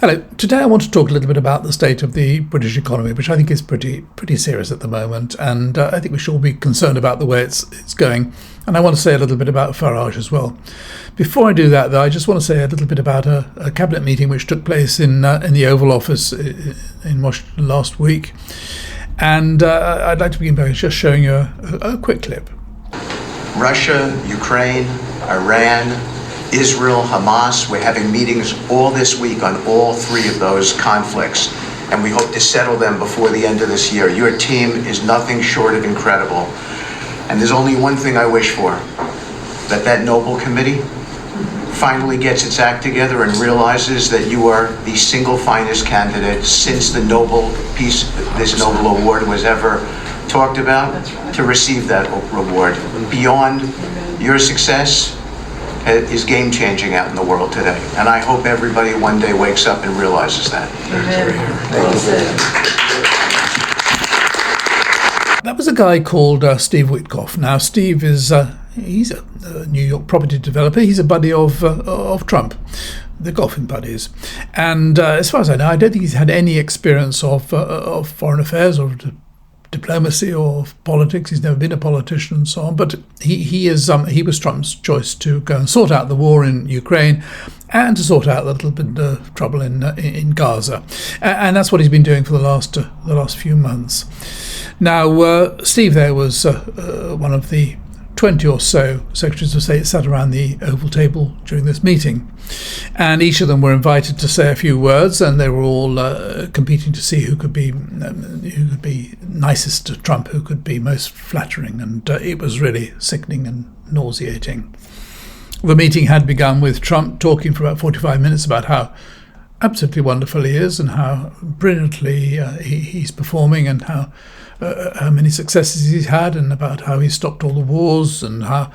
Hello. Today I want to talk a little bit about the state of the British economy, which I think is pretty serious at the moment, and I think we should all be concerned about the way it's going. And I want to say a little bit about Farage as well. Before I do that, though, I just want to say a little bit about a cabinet meeting which took place in the Oval Office in Washington last week, and I'd like to begin by just showing you a quick clip. Russia, Ukraine, Iran, Israel, Hamas, we're having meetings all this week on all three of those conflicts, and we hope to settle them before the end of this year. Your team is nothing short of incredible. And there's only one thing I wish for, that noble committee finally gets its act together and realizes that you are the single finest candidate since this Nobel Award was ever talked about to receive that reward. Beyond your success is game-changing out in the world today. And I hope everybody one day wakes up and realizes that. That was a guy called Steve Witkoff. Now, Steve is he's a New York property developer. He's a buddy of Trump, the golfing buddies. And as far as I know, I don't think he's had any experience of foreign affairs or diplomacy or politics. He's never been a politician and so on. But he was Trump's choice to go and sort out the war in Ukraine and to sort out a little bit of trouble in Gaza. And that's what he's been doing for the last few months. Now, Steve there was one of the 20 or so secretaries of state sat around the Oval table during this meeting, and each of them were invited to say a few words, and they were all competing to see who could be nicest to Trump, who could be most flattering, and it was really sickening and nauseating. The meeting had begun with Trump talking for about 45 minutes about how absolutely wonderful he is and how brilliantly he's performing, and how many successes he's had, and about how he's stopped all the wars, and how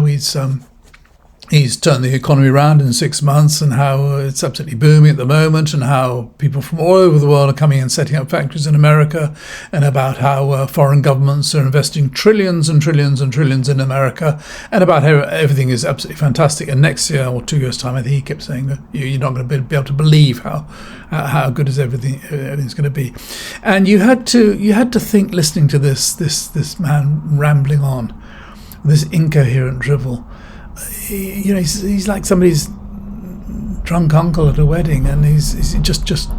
he's turned the economy around in 6 months, and how it's absolutely booming at the moment, and how people from all over the world are coming and setting up factories in America, and about how foreign governments are investing trillions and trillions and trillions in America, and about how everything is absolutely fantastic. And next year or 2 years' time, I think he kept saying that you're not going to be able to believe how good is everything's going to be. And you had to think, listening to this man rambling on, this incoherent drivel. He's like somebody's drunk uncle at a wedding, and he's just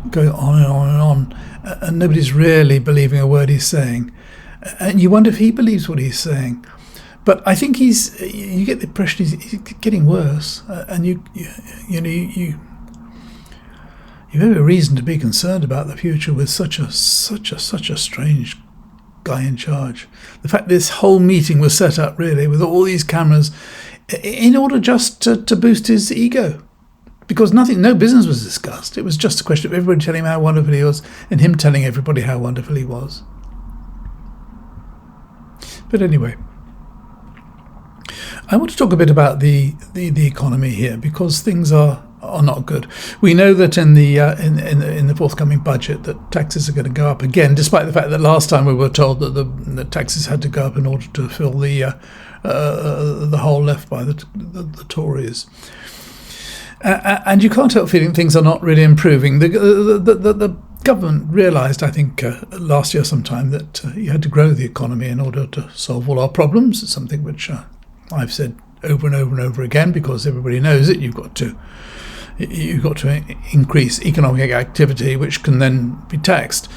going on and on and on, and nobody's really believing a word he's saying. And you wonder if he believes what he's saying. But I think you get the impression he's getting worse, and you have a reason to be concerned about the future with such a strange guy in charge. The fact this whole meeting was set up really with all these cameras in order just to boost his ego, because no business was discussed. It was just a question of everybody telling him how wonderful he was and him telling everybody how wonderful he was. But anyway, I want to talk a bit about the economy here, because things are not good. We know that in the forthcoming budget that taxes are going to go up again, despite the fact that last time we were told that the taxes had to go up in order to fill the hole left by the Tories. And you can't help feeling things are not really improving. The government realised, I think, last year sometime, that you had to grow the economy in order to solve all our problems. It's something which I've said over and over and over again, because everybody knows it. You've got to increase economic activity, which can then be taxed,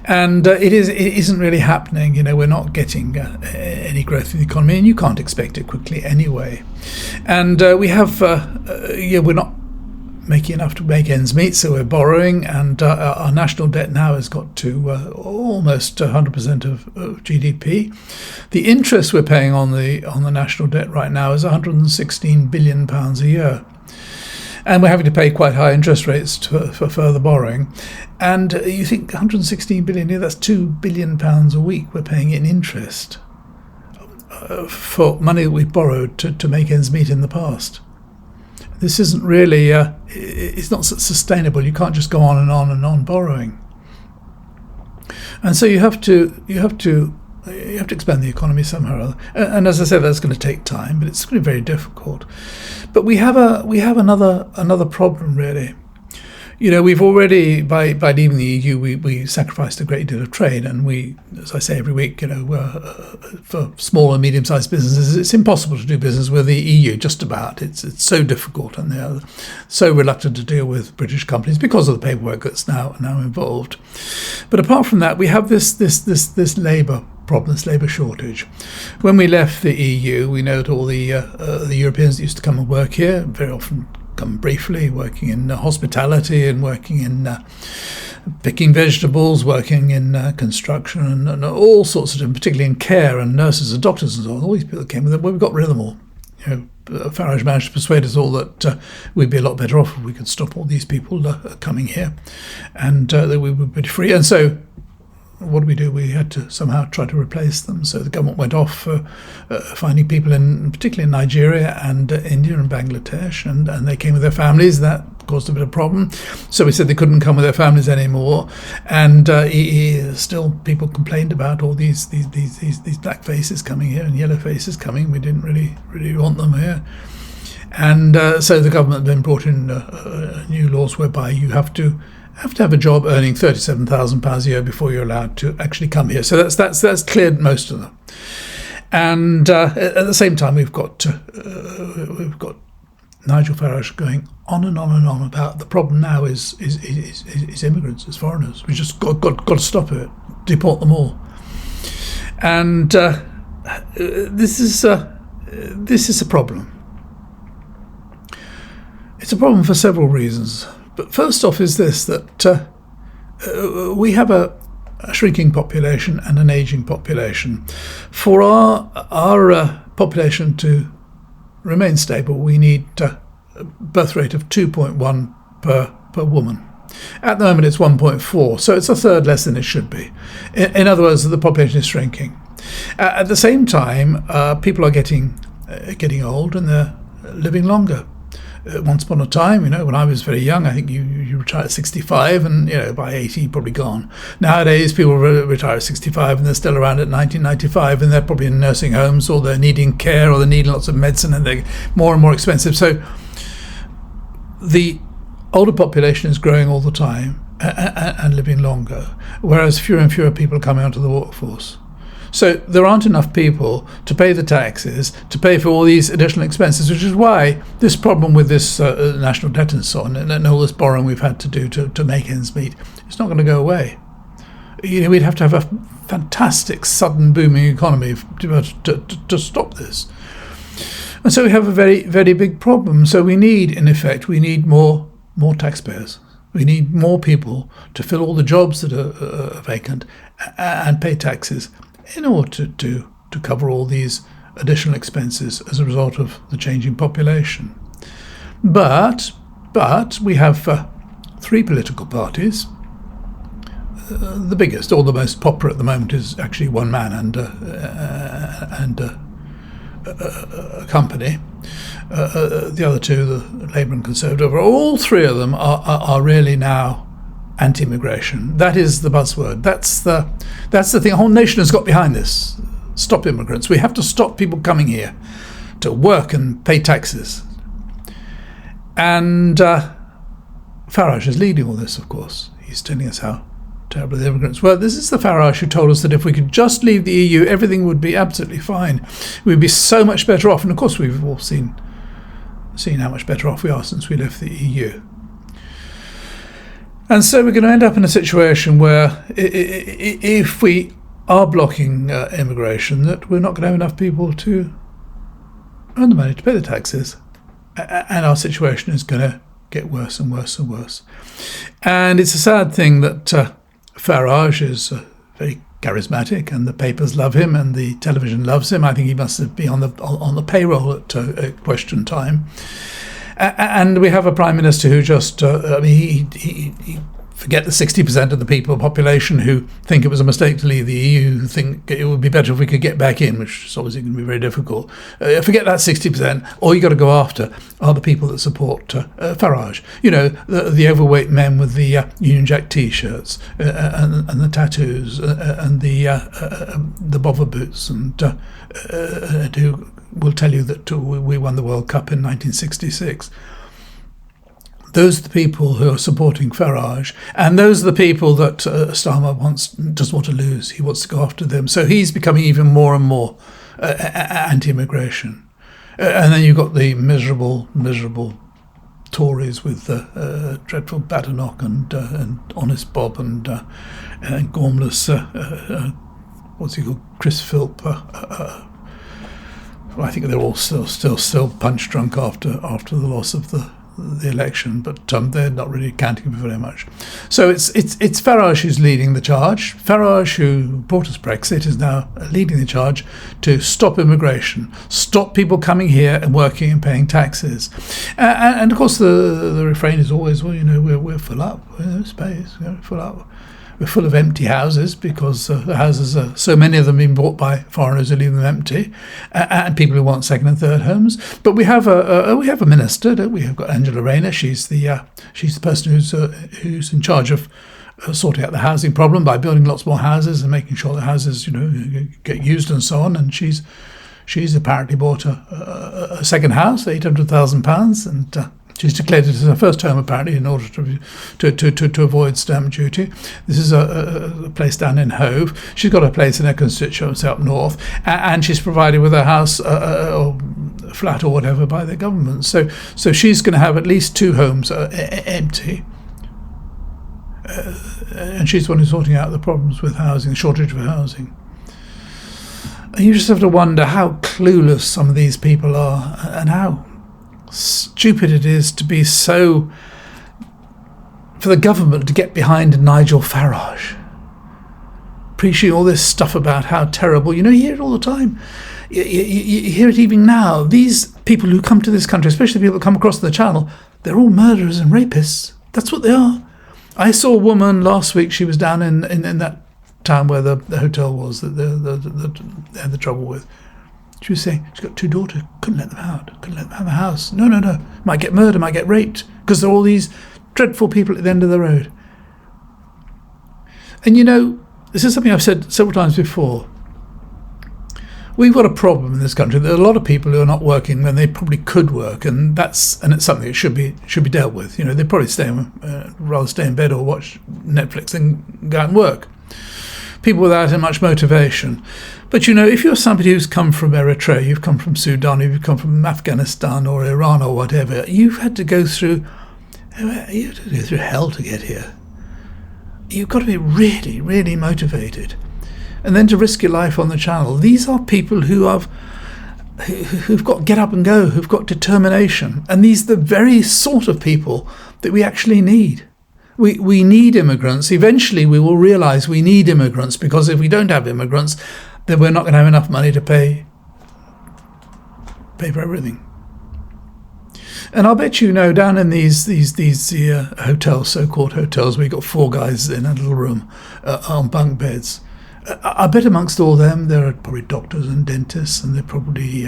and it isn't really happening. We're not getting any growth in the economy, and you can't expect it quickly anyway. And we're not making enough to make ends meet, so we're borrowing, and our national debt now has got to almost 100% of GDP. The interest we're paying on the national debt right now is £116 billion a year. And we're having to pay quite high interest rates for further borrowing. And you think 116 billion, that's £2 billion a week we're paying in interest for money that we've borrowed to make ends meet in the past. This isn't really, it's not sustainable. You can't just go on and on and on borrowing. And so you have to expand the economy somehow or other. And as I said, that's going to take time, but it's going to be very difficult. But we have another problem really. we've already, by leaving the EU, we sacrificed a great deal of trade, and we, as I say every week, for small and medium-sized businesses, it's impossible to do business with the EU. Just about, it's so difficult, and they are so reluctant to deal with British companies because of the paperwork that's now involved. But apart from that, we have this labour problem, this labour shortage. When we left the EU, we know that all the Europeans that used to come and work here very often come briefly, working in hospitality and working in picking vegetables, working in construction and all sorts of, particularly in care and nurses and doctors and so on. All these people that came with it, well, we got rid of them all. Farage managed to persuade us all that we'd be a lot better off if we could stop all these people coming here, and that we would be free. And so what do? We had to somehow try to replace them. So the government went off finding people, particularly in Nigeria and India and Bangladesh, and they came with their families. That caused a bit of problem. So we said they couldn't come with their families anymore, and still people complained about all these black faces coming here and yellow faces coming. We didn't really want them here. And so the government then brought in new laws whereby you have to have a job earning £37,000 a year before you're allowed to actually come here. So that's cleared most of them. And at the same time, we've got Nigel Farage going on and on and on about the problem now is immigrants, is foreigners. We just got to stop it, deport them all. And this is a problem. It's a problem for several reasons. But first off is this, that we have a shrinking population and an ageing population. For our population to remain stable, we need a birth rate of 2.1 per woman. At the moment it's 1.4, so it's a third less than it should be. In other words, the population is shrinking. At the same time, people are getting old and they're living longer. Once upon a time, when I was very young, I think you retire at 65 and, by 80, you're probably gone. Nowadays, people retire at 65 and they're still around at 1995 and they're probably in nursing homes or they're needing care or they're needing lots of medicine and they're more and more expensive. So the older population is growing all the time and living longer, whereas fewer and fewer people are coming onto the workforce. So there aren't enough people to pay the taxes, to pay for all these additional expenses, which is why this problem with this national debt and so on, and all this borrowing we've had to do to make ends meet, it's not going to go away. We'd have to have a fantastic, sudden booming economy to stop this. And so we have a very, very big problem. So we need, in effect, more taxpayers. We need more people to fill all the jobs that are vacant and pay taxes in order to cover all these additional expenses as a result of the changing population. But we have three political parties. The biggest, or the most popular at the moment, is actually one man and a company. The other two, the Labour and Conservative, all three of them are really now anti-immigration. That is the buzzword. That's the thing. A whole nation has got behind this. Stop immigrants. We have to stop people coming here to work and pay taxes. And Farage is leading all this, of course. He's telling us how terrible the immigrants were. This is the Farage who told us that if we could just leave the EU, everything would be absolutely fine. We'd be so much better off. And of course, we've all seen how much better off we are since we left the EU. And so we're going to end up in a situation where if we are blocking immigration, that we're not going to have enough people to earn the money to pay the taxes. And our situation is going to get worse and worse and worse. And it's a sad thing that Farage is very charismatic and the papers love him and the television loves him. I think he must be on the payroll at question time. And we have a prime minister who just, he forget the 60% of the population who think it was a mistake to leave the EU, who think it would be better if we could get back in, which is obviously going to be very difficult. Forget that 60%. All you got to go after are the people that support Farage. The overweight men with the Union Jack T-shirts and the tattoos and the bother boots, and who will tell you that we won the World Cup in 1966. those are the people who are supporting Farage, and those are the people that Starmer doesn't want to lose. He wants to go after them. So he's becoming even more and more anti-immigration. And then you've got the miserable Tories with dreadful Badenoch and Honest Bob and Gormless, what's he called, Chris Philp. I think they're all still punch drunk after the loss of the election, but they're not really counting for very much. So it's Farage who's leading the charge. Farage, who brought us Brexit, is now leading the charge to stop immigration, stop people coming here and working and paying taxes. And of course the refrain is always, well, we're full up, there's space, we're full up. We're full of empty houses because the houses are, so many of them being bought by foreigners who leave them empty, and people who want second and third homes. But we have a minister, don't we? We've got Angela Rayner. She's the person who's in charge of sorting out the housing problem by building lots more houses and making sure the houses get used and so on. And she's apparently bought a second house, £800,000, and she's declared it as her first home, apparently, in order to avoid stamp duty. This is a place down in Hove. She's got a place in her constituency up north, and she's provided with a house or a flat or whatever by the government. So she's going to have at least two homes empty. And she's the one who's sorting out the problems with housing, the shortage of housing. And you just have to wonder how clueless some of these people are, and how stupid it is to be so, for the government to get behind Nigel Farage, preaching all this stuff about how terrible. You hear it all the time. You hear it even now. These people who come to this country, especially people that come across the channel, they're all murderers and rapists. That's what they are. I saw a woman last week. She was down in that town where the hotel was that they had the trouble with. She was saying she's got two daughters, couldn't let them out, couldn't let them have a house. No. Might get murdered, might get raped, because there are all these dreadful people at the end of the road. And this is something I've said several times before. We've got a problem in this country. There are a lot of people who are not working when they probably could work, and it's something that should be dealt with. They probably rather stay in bed or watch Netflix than go out and work. People without much motivation. But if you're somebody who's come from Eritrea, you've come from Sudan, you've come from Afghanistan or Iran or whatever, you've had to go through hell to get here. You've got to be really, really motivated. And then to risk your life on the channel. These are people who've got get up and go, who've got determination. And these are the very sort of people that we actually need. We need immigrants. Eventually we will realise we need immigrants, because if we don't have immigrants, then we're not going to have enough money to pay for everything. And I'll bet down in these hotels, so-called hotels, where you've got four guys in a little room on bunk beds, I bet amongst all them there are probably doctors and dentists, and they're probably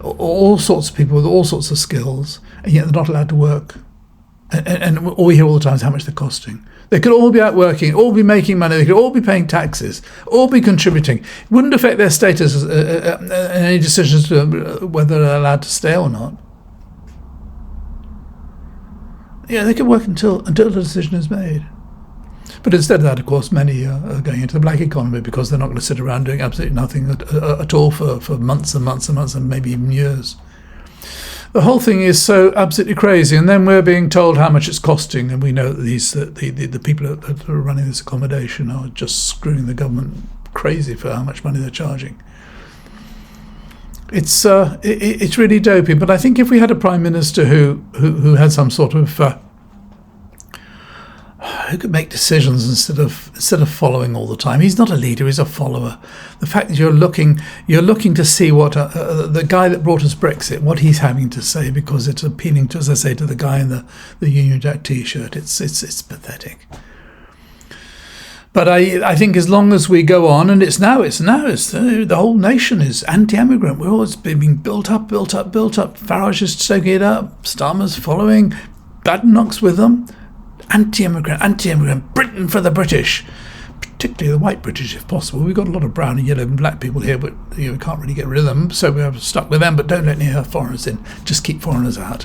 all sorts of people with all sorts of skills, and yet they're not allowed to work. And all we hear all the time is how much they're costing. They could all be out working, all be making money, they could all be paying taxes, all be contributing. It wouldn't affect their status and any decisions to whether they're allowed to stay or not. Yeah, they could work until the decision is made. But instead of that, of course, many are going into the black economy, because they're not going to sit around doing absolutely nothing at all for months and months and months and maybe even years. The whole thing is so absolutely crazy, and then we're being told how much it's costing, and we know that the people that are running this accommodation are just screwing the government crazy for how much money they're charging. It's really dopey. But I think if we had a prime minister who had some sort of who could make decisions instead of following all the time. He's not a leader, he's a follower. The fact that you're looking to see what the guy that brought us Brexit, what he's having to say, because it's appealing to, as I say, to the guy in the Union Jack T-shirt. It's pathetic. But I think as long as we go on, and it's the whole nation is anti-immigrant. We're always being built up. Farage is stoking it up. Starmer's following. Badenoch's with them. Anti-immigrant, Britain for the British, particularly the white British if possible. We've got a lot of brown and yellow and black people here, but we can't really get rid of them, so we're stuck with them. But don't let any foreigners in, just keep foreigners out.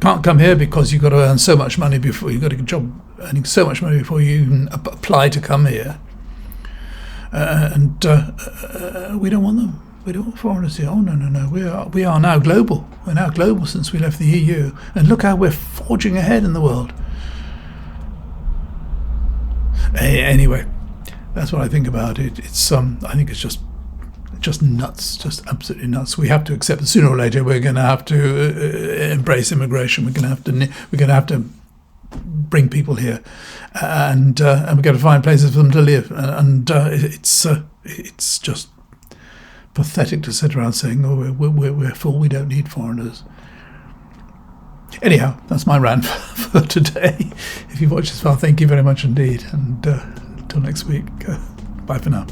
can't come here because you've got to earn so much money before you've got a job earning so much money before you even apply to come here. We don't want them. We don't want foreigners here. Oh no. We are now global. We're now global since we left the EU, and look how we're forging ahead in the world. Anyway, that's what I think about it. It's I think it's just nuts, just absolutely nuts. We have to accept that sooner or later we're going to have to embrace immigration. We're going to have to bring people here, and we're going to find places for them to live. And it's just pathetic to sit around saying, "Oh, we're full. We don't need foreigners." Anyhow, that's my rant for today. If you've watched this far, thank you very much indeed. And until next week, bye for now.